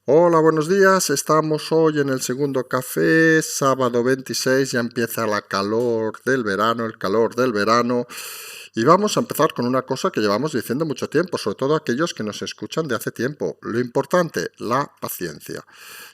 Hola, buenos días. Estamos hoy en el segundo café, sábado 26, ya empieza la calor del verano, el calor del verano. Y vamos a empezar con una cosa que llevamos diciendo mucho tiempo, sobre todo aquellos que nos escuchan de hace tiempo. Lo importante, la paciencia.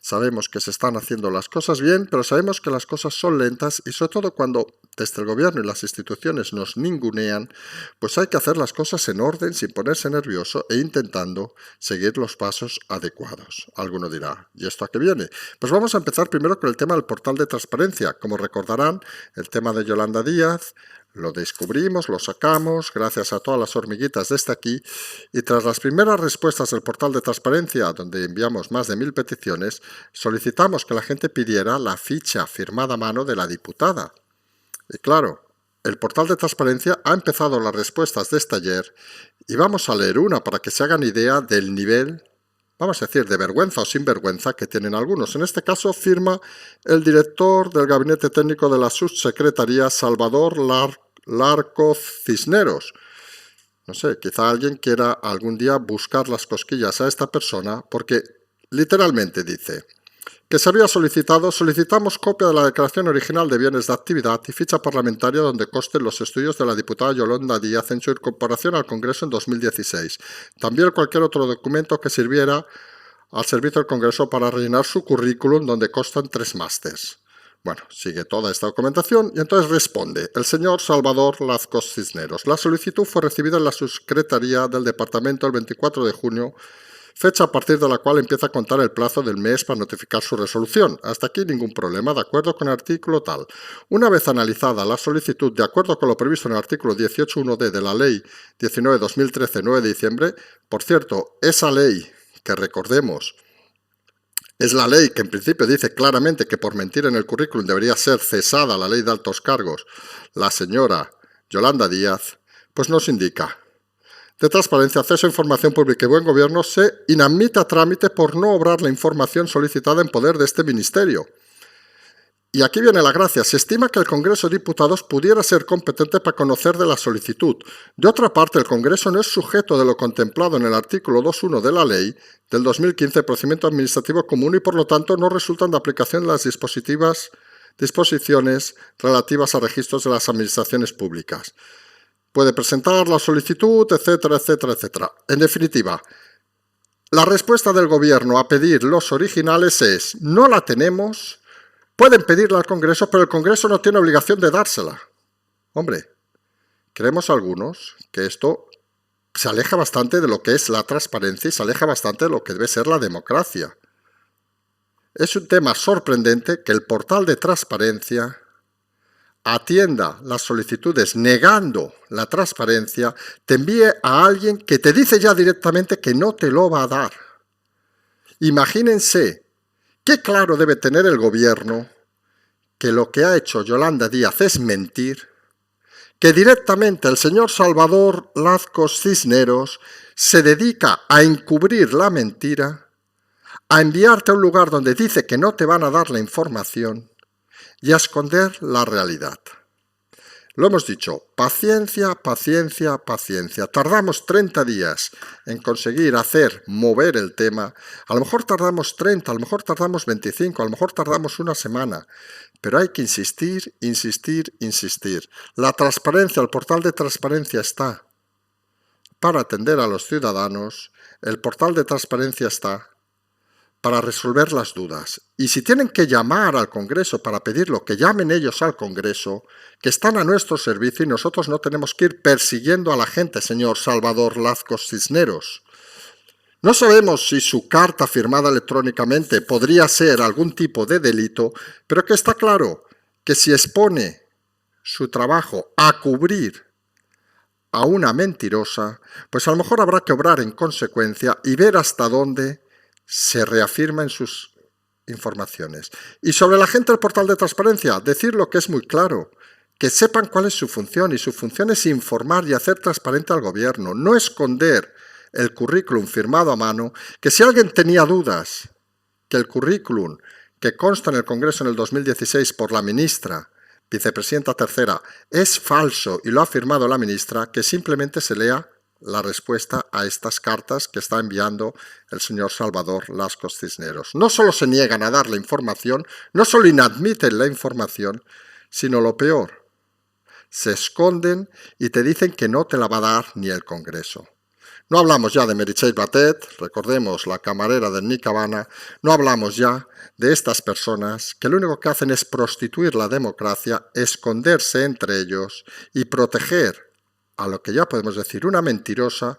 Sabemos que se están haciendo las cosas bien, pero sabemos que las cosas son lentas y sobre todo cuando desde el gobierno y las instituciones nos ningunean, pues hay que hacer las cosas en orden sin ponerse nervioso e intentando seguir los pasos adecuados. Alguno dirá, ¿y esto a qué viene? Pues vamos a empezar primero con el tema del portal de transparencia. Como recordarán, el tema de Yolanda Díaz lo descubrimos, lo sacamos, gracias a todas las hormiguitas desde aquí, y tras las primeras respuestas del portal de transparencia, donde enviamos más de 1000 peticiones, solicitamos que la gente pidiera la ficha firmada a mano de la diputada. Y claro, el portal de transparencia ha empezado las respuestas de este ayer, y vamos a leer una para que se hagan idea del nivel, vamos a decir, de vergüenza o sinvergüenza que tienen algunos. En este caso firma el director del Gabinete Técnico de la Subsecretaría, Salvador Larco Cisneros. No sé, quizá alguien quiera algún día buscar las cosquillas a esta persona porque literalmente dice que se había solicitamos copia de la declaración original de bienes de actividad y ficha parlamentaria donde consten los estudios de la diputada Yolanda Díaz en su incorporación al Congreso en 2016. También cualquier otro documento que sirviera al servicio del Congreso para rellenar su currículum donde constan 3 másters. Bueno, sigue toda esta documentación y entonces responde el señor Salvador Lazcos Cisneros. La solicitud fue recibida en la Subsecretaría del Departamento el 24 de junio, fecha a partir de la cual empieza a contar el plazo del mes para notificar su resolución. Hasta aquí ningún problema, de acuerdo con el artículo tal. Una vez analizada la solicitud, de acuerdo con lo previsto en el artículo 18.1d de la Ley 19-2013, 9 de diciembre, por cierto, esa ley, que recordemos, es la ley que en principio dice claramente que por mentir en el currículum debería ser cesada la ley de altos cargos, la señora Yolanda Díaz, pues nos indica: de transparencia, acceso a información pública y buen gobierno, se inadmite a trámite por no obrar la información solicitada en poder de este ministerio. Y aquí viene la gracia. Se estima que el Congreso de Diputados pudiera ser competente para conocer de la solicitud. De otra parte, el Congreso no es sujeto de lo contemplado en el artículo 2.1 de la Ley del 2015 de Procedimiento Administrativo Común y, por lo tanto, no resultan de aplicación las disposiciones relativas a registros de las administraciones públicas. Puede presentar la solicitud, etcétera, etcétera, etcétera. En definitiva, la respuesta del Gobierno a pedir los originales es: no la tenemos, pueden pedirla al Congreso, pero el Congreso no tiene obligación de dársela. Hombre, creemos algunos que esto se aleja bastante de lo que es la transparencia y se aleja bastante de lo que debe ser la democracia. Es un tema sorprendente que el portal de transparencia atienda las solicitudes negando la transparencia, te envíe a alguien que te dice ya directamente que no te lo va a dar. Imagínense qué claro debe tener el gobierno que lo que ha hecho Yolanda Díaz es mentir, que directamente el señor Salvador Lazcos Cisneros se dedica a encubrir la mentira, a enviarte a un lugar donde dice que no te van a dar la información y a esconder la realidad. Lo hemos dicho, paciencia, paciencia, paciencia. Tardamos 30 días en conseguir mover el tema. A lo mejor tardamos 30, a lo mejor tardamos 25, a lo mejor tardamos una semana. Pero hay que insistir, insistir, insistir. La transparencia, el portal de transparencia está para atender a los ciudadanos. El portal de transparencia está para resolver las dudas. Y si tienen que llamar al Congreso para pedirlo, que llamen ellos al Congreso, que están a nuestro servicio y nosotros no tenemos que ir persiguiendo a la gente, señor Salvador Lazcos Cisneros. No sabemos si su carta firmada electrónicamente podría ser algún tipo de delito, pero que está claro que si expone su trabajo a cubrir a una mentirosa, pues a lo mejor habrá que obrar en consecuencia y ver hasta dónde se reafirma en sus informaciones. Y sobre la gente del portal de transparencia, decir lo que es muy claro, que sepan cuál es su función, y su función es informar y hacer transparente al gobierno, no esconder el currículum firmado a mano, que si alguien tenía dudas que el currículum que consta en el Congreso en el 2016 por la ministra, vicepresidenta tercera, es falso y lo ha firmado la ministra, que simplemente se lea la respuesta a estas cartas que está enviando el señor Salvador Lascos Cisneros. No solo se niegan a dar la información, no solo inadmiten la información, sino lo peor, se esconden y te dicen que no te la va a dar ni el Congreso. No hablamos ya de Meritxell Batet, recordemos la camarera del Nick Havana, no hablamos ya de estas personas que lo único que hacen es prostituir la democracia, esconderse entre ellos y proteger a lo que ya podemos decir una mentirosa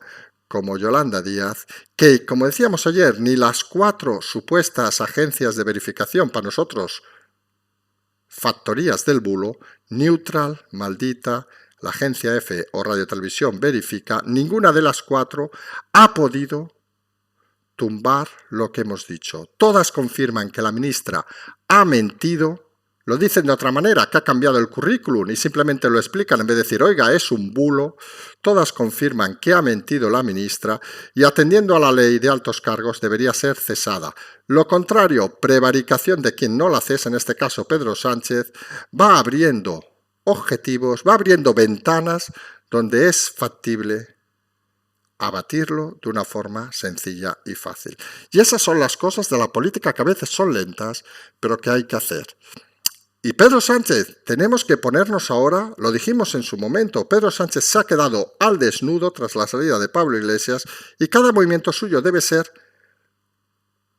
como Yolanda Díaz, que, como decíamos ayer, ni las 4 supuestas agencias de verificación para nosotros, factorías del bulo, Neutral, Maldita, la agencia EFE o Radio Televisión Verifica, ninguna de las 4 ha podido tumbar lo que hemos dicho. Todas confirman que la ministra ha mentido, lo dicen de otra manera, que ha cambiado el currículum y simplemente lo explican en vez de decir, oiga, es un bulo. Todas confirman que ha mentido la ministra y atendiendo a la ley de altos cargos debería ser cesada. Lo contrario, prevaricación de quien no la cesa, en este caso Pedro Sánchez, va abriendo objetivos, va abriendo ventanas donde es factible abatirlo de una forma sencilla y fácil. Y esas son las cosas de la política que a veces son lentas, pero que hay que hacer. Y Pedro Sánchez, tenemos que ponernos ahora, lo dijimos en su momento, Pedro Sánchez se ha quedado al desnudo tras la salida de Pablo Iglesias y cada movimiento suyo debe ser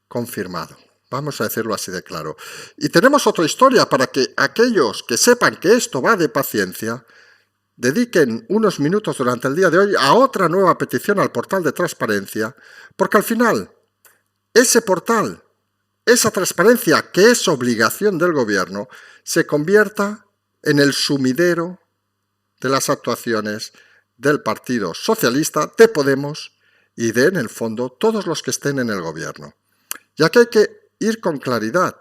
confirmado. Vamos a decirlo así de claro. Y tenemos otra historia para que aquellos que sepan que esto va de paciencia, dediquen unos minutos durante el día de hoy a otra nueva petición al portal de transparencia, porque al final, ese portal, esa transparencia que es obligación del gobierno, se convierta en el sumidero de las actuaciones del Partido Socialista, de Podemos y de, en el fondo, todos los que estén en el gobierno. Ya que hay que ir con claridad.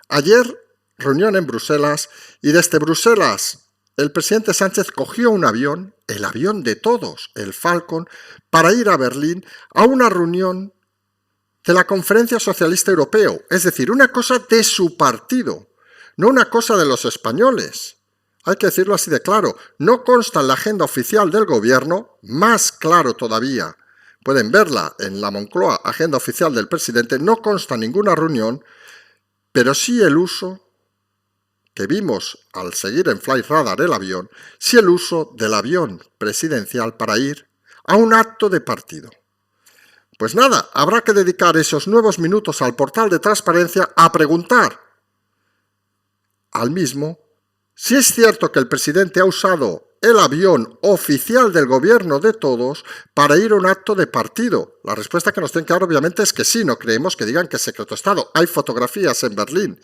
Ayer, reunión en Bruselas, y desde Bruselas el presidente Sánchez cogió un avión, el avión de todos, el Falcon, para ir a Berlín a una reunión de la Conferencia Socialista Europeo, es decir, una cosa de su partido, no una cosa de los españoles. Hay que decirlo así de claro, no consta en la agenda oficial del gobierno, más claro todavía, pueden verla en la Moncloa, agenda oficial del presidente, no consta ninguna reunión, pero sí el uso que vimos al seguir en Flightradar el avión, sí el uso del avión presidencial para ir a un acto de partido. Pues nada, habrá que dedicar esos nuevos minutos al portal de transparencia a preguntar al mismo si es cierto que el presidente ha usado el avión oficial del gobierno de todos para ir a un acto de partido. La respuesta que nos tienen que dar obviamente es que sí, no creemos que digan que es secreto Estado. Hay fotografías en Berlín.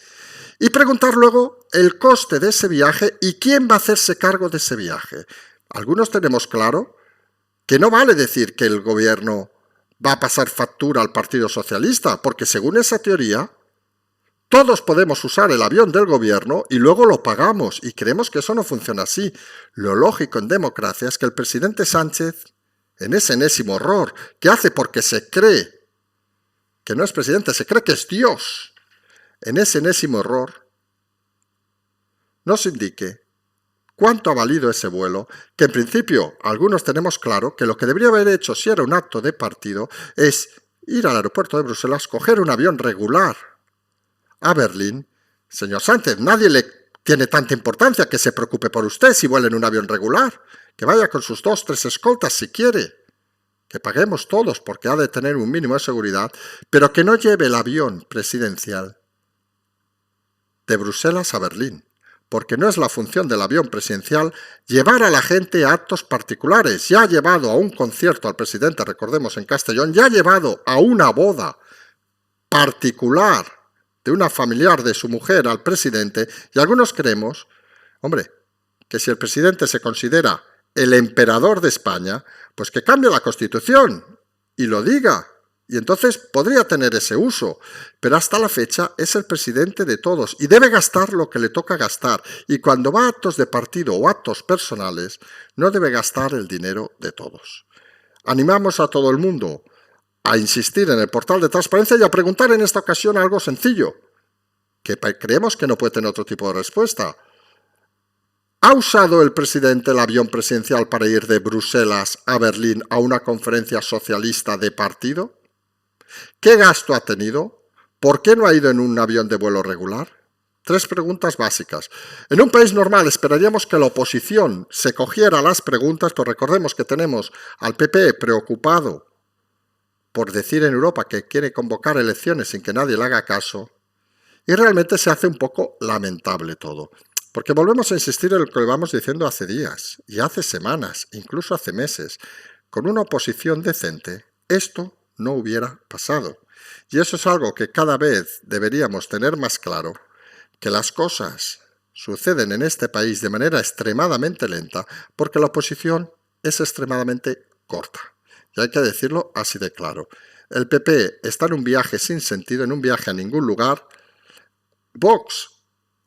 Y preguntar luego el coste de ese viaje y quién va a hacerse cargo de ese viaje. Algunos tenemos claro que no vale decir que el gobierno va a pasar factura al Partido Socialista, porque según esa teoría, todos podemos usar el avión del gobierno y luego lo pagamos, y creemos que eso no funciona así. Lo lógico en democracia es que el presidente Sánchez, en ese enésimo error que hace porque se cree que no es presidente, se cree que es Dios, en ese enésimo error, nos indique cuánto ha valido ese vuelo, que en principio algunos tenemos claro que lo que debería haber hecho si era un acto de partido es ir al aeropuerto de Bruselas, coger un avión regular a Berlín. Señor Sánchez, nadie le tiene tanta importancia que se preocupe por usted si vuela en un avión regular, que vaya con sus 2 o 3 escoltas si quiere, que paguemos todos porque ha de tener un mínimo de seguridad, pero que no lleve el avión presidencial de Bruselas a Berlín, porque no es la función del avión presidencial llevar a la gente a actos particulares. Ya ha llevado a un concierto al presidente, recordemos, en Castellón, ya ha llevado a una boda particular de una familiar de su mujer al presidente, y algunos creemos, hombre, que si el presidente se considera el emperador de España, pues que cambie la Constitución y lo diga. Y entonces podría tener ese uso, pero hasta la fecha es el presidente de todos y debe gastar lo que le toca gastar. Y cuando va a actos de partido o actos personales, no debe gastar el dinero de todos. Animamos a todo el mundo a insistir en el portal de transparencia y a preguntar en esta ocasión algo sencillo, que creemos que no puede tener otro tipo de respuesta. ¿Ha usado el presidente el avión presidencial para ir de Bruselas a Berlín a una conferencia socialista de partido? ¿Qué gasto ha tenido? ¿Por qué no ha ido en un avión de vuelo regular? 3 preguntas básicas. En un país normal esperaríamos que la oposición se cogiera las preguntas, pero recordemos que tenemos al PP preocupado por decir en Europa que quiere convocar elecciones sin que nadie le haga caso, y realmente se hace un poco lamentable todo. Porque volvemos a insistir en lo que vamos diciendo hace días, y hace semanas, incluso hace meses. Con una oposición decente, esto no hubiera pasado. Y eso es algo que cada vez deberíamos tener más claro, que las cosas suceden en este país de manera extremadamente lenta, porque la oposición es extremadamente corta. Y hay que decirlo así de claro. El PP está en un viaje sin sentido, en un viaje a ningún lugar. Vox,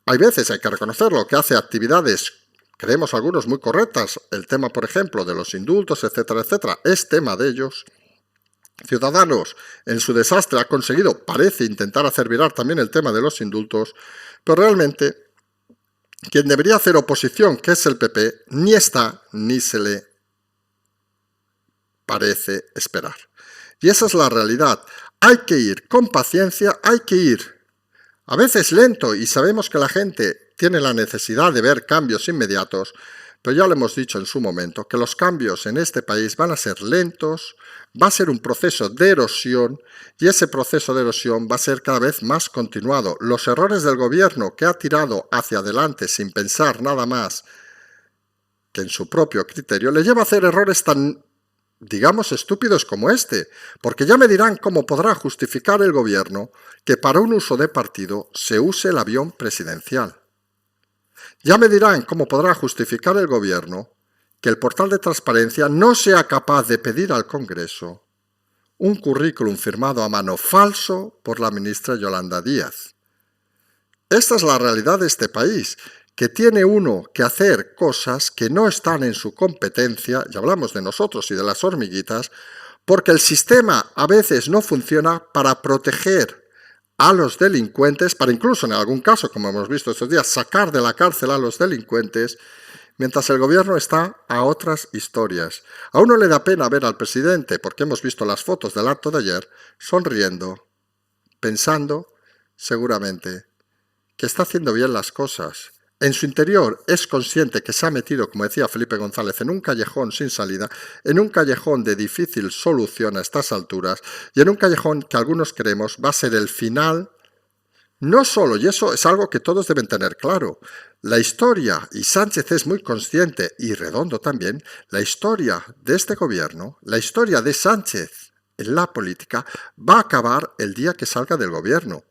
hay veces, hay que reconocerlo, que hace actividades, creemos algunos muy correctas. El tema, por ejemplo, de los indultos, etcétera, etcétera, es tema de ellos. Ciudadanos, en su desastre, ha conseguido, parece, intentar hacer virar también el tema de los indultos, pero realmente quien debería hacer oposición, que es el PP, ni está ni se le parece esperar. Y esa es la realidad. Hay que ir con paciencia, hay que ir a veces lento, y sabemos que la gente tiene la necesidad de ver cambios inmediatos, pero ya lo hemos dicho en su momento, que los cambios en este país van a ser lentos, va a ser un proceso de erosión, y ese proceso de erosión va a ser cada vez más continuado. Los errores del gobierno, que ha tirado hacia adelante sin pensar nada más que en su propio criterio, le lleva a hacer errores tan, digamos, estúpidos como este, porque ya me dirán cómo podrá justificar el gobierno que para un uso de partido se use el avión presidencial. Ya me dirán cómo podrá justificar el gobierno que el portal de transparencia no sea capaz de pedir al Congreso un currículum firmado a mano falso por la ministra Yolanda Díaz. Esta es la realidad de este país, que tiene uno que hacer cosas que no están en su competencia, y hablamos de nosotros y de las hormiguitas, porque el sistema a veces no funciona para proteger a los delincuentes, para incluso en algún caso, como hemos visto estos días, sacar de la cárcel a los delincuentes, mientras el gobierno está a otras historias. A uno le da pena ver al presidente, porque hemos visto las fotos del acto de ayer, sonriendo, pensando, seguramente, que está haciendo bien las cosas. En su interior es consciente que se ha metido, como decía Felipe González, en un callejón sin salida, en un callejón de difícil solución a estas alturas, y en un callejón que algunos creemos va a ser el final, no solo, y eso es algo que todos deben tener claro, la historia, y Sánchez es muy consciente, y Redondo también, la historia de este gobierno, la historia de Sánchez en la política, va a acabar el día que salga del gobierno.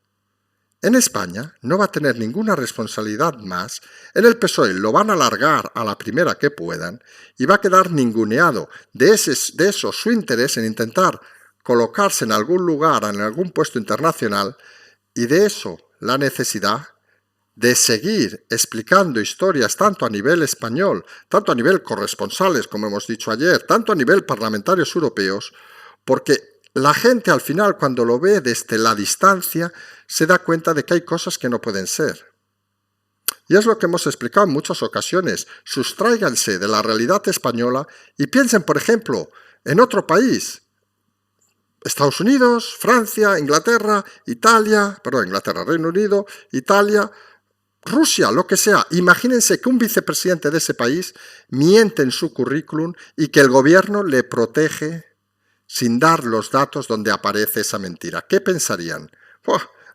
En España no va a tener ninguna responsabilidad más, en el PSOE lo van a alargar a la primera que puedan y va a quedar ninguneado. De eso su interés en intentar colocarse en algún lugar, en algún puesto internacional, y de eso la necesidad de seguir explicando historias tanto a nivel español, tanto a nivel corresponsales, como hemos dicho ayer, tanto a nivel parlamentarios europeos, porque la gente al final, cuando lo ve desde la distancia, se da cuenta de que hay cosas que no pueden ser. Y es lo que hemos explicado en muchas ocasiones. Sustráiganse de la realidad española y piensen, por ejemplo, en otro país. Estados Unidos, Francia, Inglaterra, Reino Unido, Italia, Rusia, lo que sea. Imagínense que un vicepresidente de ese país miente en su currículum y que el gobierno le protege sin dar los datos donde aparece esa mentira. ¿Qué pensarían?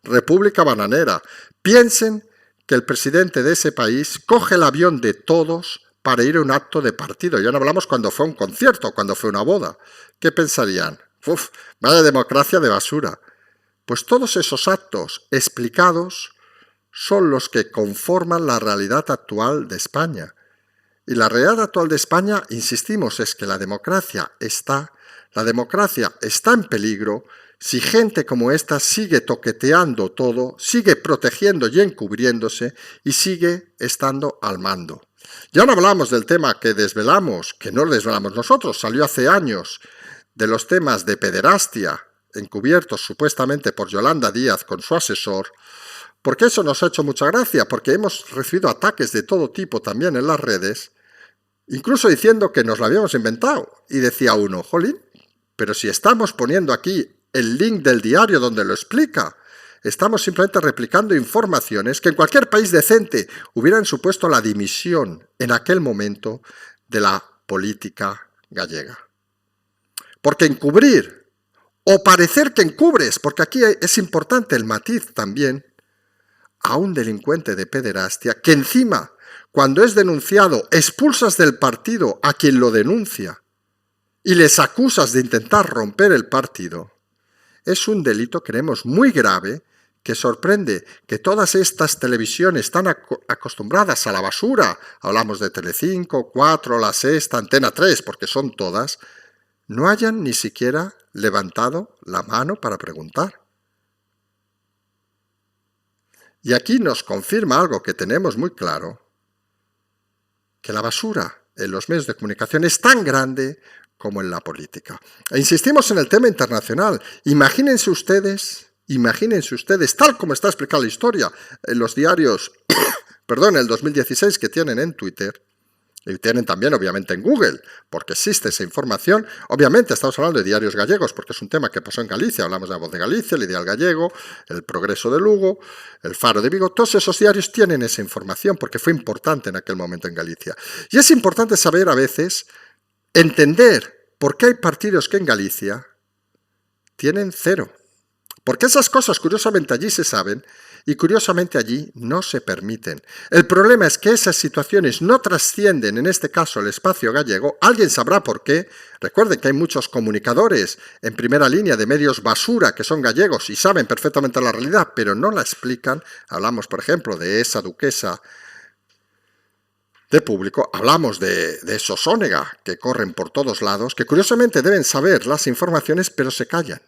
República bananera. Piensen que el presidente de ese país coge el avión de todos para ir a un acto de partido. Ya no hablamos cuando fue un concierto, cuando fue una boda. ¿Qué pensarían? Vaya democracia de basura. Pues todos esos actos explicados son los que conforman la realidad actual de España. Y la realidad actual de España, insistimos, es que la democracia está en peligro si gente como esta sigue toqueteando todo, sigue protegiendo y encubriéndose y sigue estando al mando. Ya no hablamos del tema que desvelamos, que no lo desvelamos nosotros, salió hace años, de los temas de pederastia encubiertos supuestamente por Yolanda Díaz con su asesor, Porque eso nos ha hecho mucha gracia, porque hemos recibido ataques de todo tipo también en las redes, incluso diciendo que nos lo habíamos inventado. Y decía uno, jolín, pero si estamos poniendo aquí el link del diario donde lo explica, estamos simplemente replicando informaciones que en cualquier país decente hubieran supuesto la dimisión en aquel momento de la política gallega. Porque encubrir o parecer que encubres, porque aquí es importante el matiz también, a un delincuente de pederastia que encima, cuando es denunciado, expulsas del partido a quien lo denuncia y les acusas de intentar romper el partido, es un delito, creemos, muy grave, que sorprende que todas estas televisiones tan acostumbradas a la basura, hablamos de Telecinco, 4, La Sexta, Antena 3, porque son todas, no hayan ni siquiera levantado la mano para preguntar. Y aquí nos confirma algo que tenemos muy claro, que la basura en los medios de comunicación es tan grande como en la política. E insistimos en el tema internacional. Imagínense ustedes, tal como está explicada la historia en los diarios, el 2016 que tienen en Twitter, y tienen también, obviamente, en Google, porque existe esa información. Obviamente, estamos hablando de diarios gallegos, porque es un tema que pasó en Galicia. Hablamos de La Voz de Galicia, El Ideal Gallego, El Progreso de Lugo, El Faro de Vigo. Todos esos diarios tienen esa información, porque fue importante en aquel momento en Galicia. Y es importante saber, a veces, entender por qué hay partidos que en Galicia tienen 0. Porque esas cosas, curiosamente, allí se saben y, curiosamente, allí no se permiten. El problema es que esas situaciones no trascienden, en este caso, el espacio gallego. Alguien sabrá por qué. Recuerden que hay muchos comunicadores en primera línea de medios basura que son gallegos y saben perfectamente la realidad, pero no la explican. Hablamos, por ejemplo, de esa duquesa de Público, hablamos de Sosónega, que corren por todos lados, que curiosamente deben saber las informaciones, pero se callan.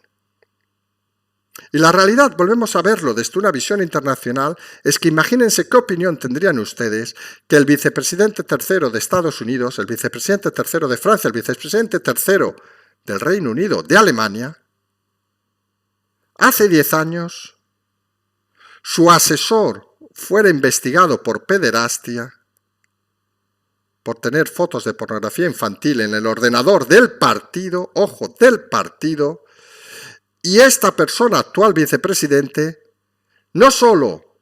Y la realidad, volvemos a verlo desde una visión internacional, es que imagínense qué opinión tendrían ustedes que el vicepresidente tercero de Estados Unidos, el vicepresidente tercero de Francia, el vicepresidente tercero del Reino Unido, de Alemania, hace 10 años, su asesor fuera investigado por pederastia, por tener fotos de pornografía infantil en el ordenador del partido, ojo, del partido, y esta persona, actual vicepresidente, no solo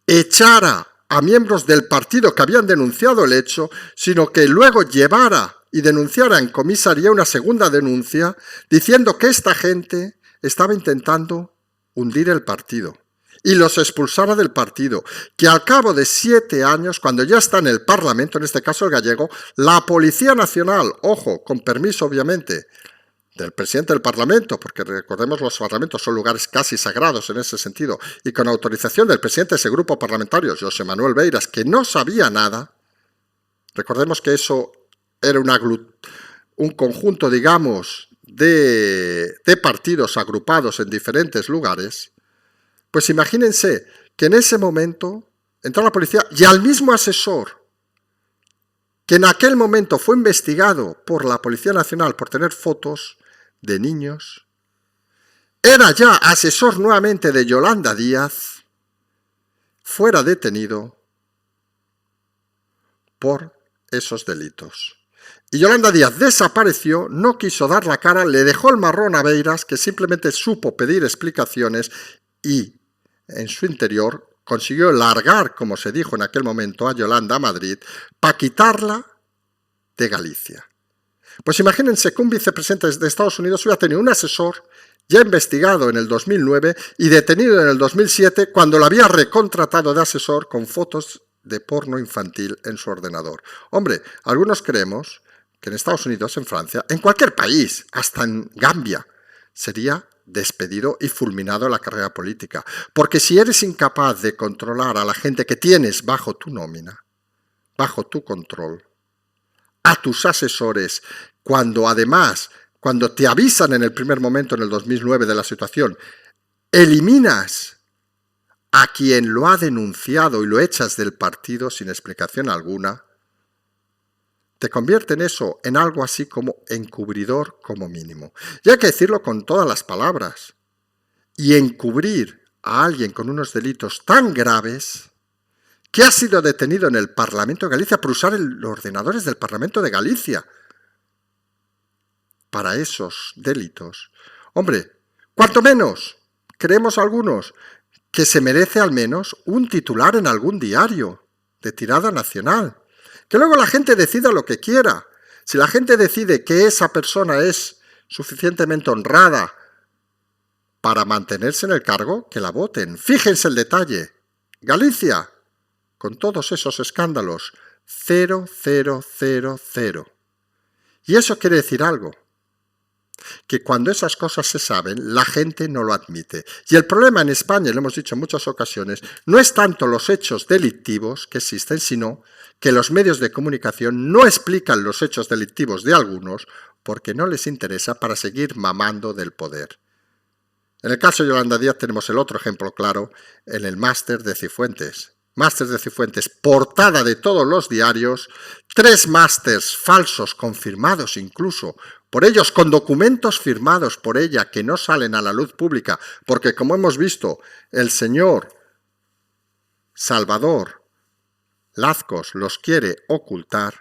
echara a miembros del partido que habían denunciado el hecho, sino que luego llevara y denunciara en comisaría una segunda denuncia diciendo que esta gente estaba intentando hundir el partido y los expulsara del partido, que al cabo de 7 años, cuando ya está en el Parlamento, en este caso el gallego, la Policía Nacional, ojo, con permiso obviamente, del presidente del Parlamento, porque recordemos los parlamentos son lugares casi sagrados en ese sentido, y con autorización del presidente de ese grupo parlamentario, José Manuel Beiras, que no sabía nada, recordemos que eso era un conjunto, digamos, de partidos agrupados en diferentes lugares, pues imagínense que en ese momento entró la policía y al mismo asesor, que en aquel momento fue investigado por la Policía Nacional por tener fotos de niños, era ya asesor nuevamente de Yolanda Díaz, fuera detenido por esos delitos. Y Yolanda Díaz desapareció, no quiso dar la cara, le dejó el marrón a Beiras, que simplemente supo pedir explicaciones y en su interior consiguió largar, como se dijo en aquel momento, a Yolanda a Madrid para quitarla de Galicia. Pues imagínense que un vicepresidente de Estados Unidos hubiera tenido un asesor ya investigado en el 2009 y detenido en el 2007 cuando lo había recontratado de asesor con fotos de porno infantil en su ordenador. Hombre, algunos creemos que en Estados Unidos, en Francia, en cualquier país, hasta en Gambia, sería despedido y fulminado en la carrera política. Porque si eres incapaz de controlar a la gente que tienes bajo tu nómina, bajo tu control, a tus asesores, cuando además, cuando te avisan en el primer momento, en el 2009, de la situación, eliminas a quien lo ha denunciado y lo echas del partido sin explicación alguna, te convierte en eso en algo así como encubridor como mínimo. Y hay que decirlo con todas las palabras. Y encubrir a alguien con unos delitos tan graves que ha sido detenido en el Parlamento de Galicia por usar los ordenadores del Parlamento de Galicia para esos delitos. Hombre, cuanto menos, creemos algunos, que se merece al menos un titular en algún diario de tirada nacional. Que luego la gente decida lo que quiera. Si la gente decide que esa persona es suficientemente honrada para mantenerse en el cargo, que la voten. Fíjense el detalle. Galicia, con todos esos escándalos, 0, 0, 0, 0. Y eso quiere decir algo. Que cuando esas cosas se saben, la gente no lo admite. Y el problema en España, y lo hemos dicho en muchas ocasiones, no es tanto los hechos delictivos que existen, sino que los medios de comunicación no explican los hechos delictivos de algunos porque no les interesa para seguir mamando del poder. En el caso de Yolanda Díaz tenemos el otro ejemplo claro en el máster de Cifuentes. Máster de Cifuentes, portada de todos los diarios, 3 másters falsos, confirmados incluso por ellos, con documentos firmados por ella que no salen a la luz pública, porque como hemos visto, el señor Salvador Lazcos los quiere ocultar.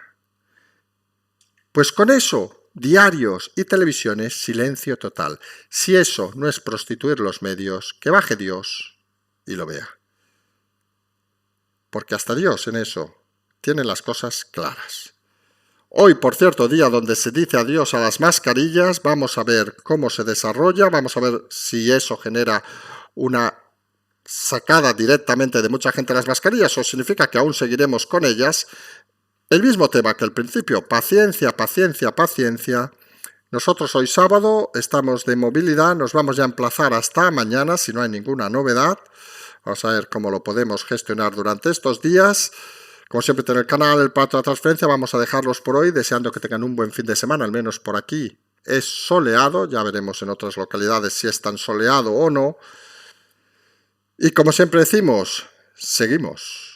Pues con eso, diarios y televisiones, silencio total. Si eso no es prostituir los medios, que baje Dios y lo vea. Porque hasta Dios en eso tiene las cosas claras. Hoy, por cierto, día donde se dice adiós a las mascarillas, vamos a ver cómo se desarrolla, vamos a ver si eso genera una sacada directamente de mucha gente de las mascarillas o significa que aún seguiremos con ellas. El mismo tema que al principio, paciencia, paciencia, paciencia. Nosotros hoy sábado estamos de movilidad, nos vamos ya a emplazar hasta mañana si no hay ninguna novedad. Vamos a ver cómo lo podemos gestionar durante estos días. Como siempre, en el canal El Pato de la Transferencia, vamos a dejarlos por hoy, deseando que tengan un buen fin de semana, al menos por aquí. Es soleado, ya veremos en otras localidades si es tan soleado o no. Y como siempre decimos, seguimos.